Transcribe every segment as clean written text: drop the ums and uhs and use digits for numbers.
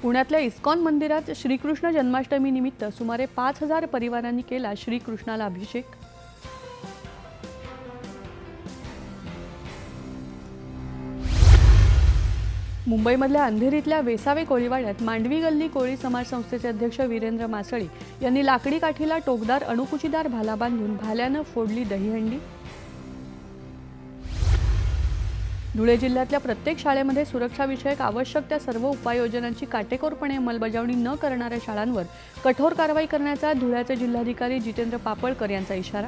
पुण्यातल्या इस्कॉन मंदिरात श्रीकृष्ण जन्माष्टमी निमित्त सुमारे 5,000 परिवारांनी केला श्रीकृष्णाला अभिषेक। मुंबईमधल्या अंधेरीतल्या वेसावे कोळीवाड्यात मांडवी गल्ली कोळी समाज संस्थेचे अध्यक्ष वीरेंद्र मासळी यांनी लाकडी काठीला टोकदार अणुकुचीदार भाला बांधून भाल्यानं फोडली दहीहंडी। धुळे जिल्ह्यातल्या प्रत्येक शाळेमध्ये सुरक्षाविषयक आवश्यक त्या सर्व उपाययोजनांची काटेकोरपणे अंमलबजावणी न करणाऱ्या शाळांवर कठोर कारवाई करण्याचा धुळ्याचे जिल्हाधिकारी जितेंद्र पापळकर यांचा इशारा।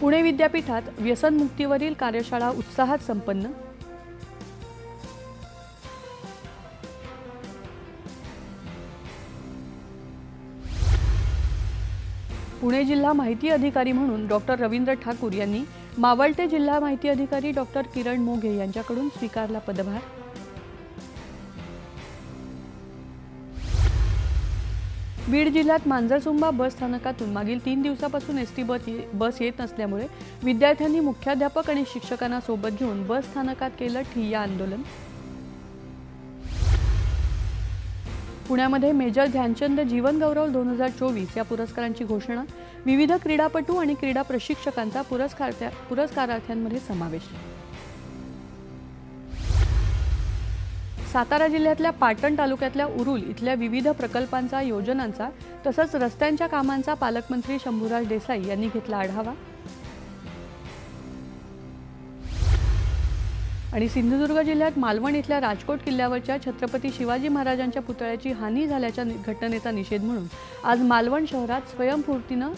पुणे विद्यापीठात व्यसनमुक्तीवरील कार्यशाळा उत्साहात संपन्न। पुणे जिल्हा माहिती अधिकारी म्हणून डॉक्टर रवींद्र ठाकूर यांनी मावळते जिल्हा माहिती अधिकारी डॉक्टर किरण मोघे यांच्याकडून स्वीकारला पदभार। बीड जिल्ह्यात मांजरसुंबा बस स्थानकातून मागील 3 दिवसापासून एसटी बस येत नसल्यामुळे विद्यार्थ्यांनी मुख्याध्यापक आणि शिक्षकांना सोबत घेऊन बस स्थानकात केलं ठिय्या आंदोलन। पुण्यामध्ये मेजर ध्यानचंद जीवन गौरव 2024 या पुरस्कारांची घोषणा। विविध क्रीडापटू आणि क्रीडा प्रशिक्षकांचा पुरस्कारार्थ्यांमध्ये समावेश। सातारा जिल्ह्यातल्या पाटण तालुक्यातल्या उरुल इथल्या विविध प्रकल्पांचा योजनांचा तसंच रस्त्यांच्या कामांचा पालकमंत्री शंभूराज देसाई यांनी घेतला आढावा। आणि सिंधुदुर्ग जिल्ह्यात मालवण इथल्या राजकोट किल्ल्यावरच्या छत्रपती शिवाजी महाराजांच्या पुतळ्याची हानी झाल्याच्या घटनेचा निषेध म्हणून आज मालवण शहरात स्वयंस्फूर्तीनं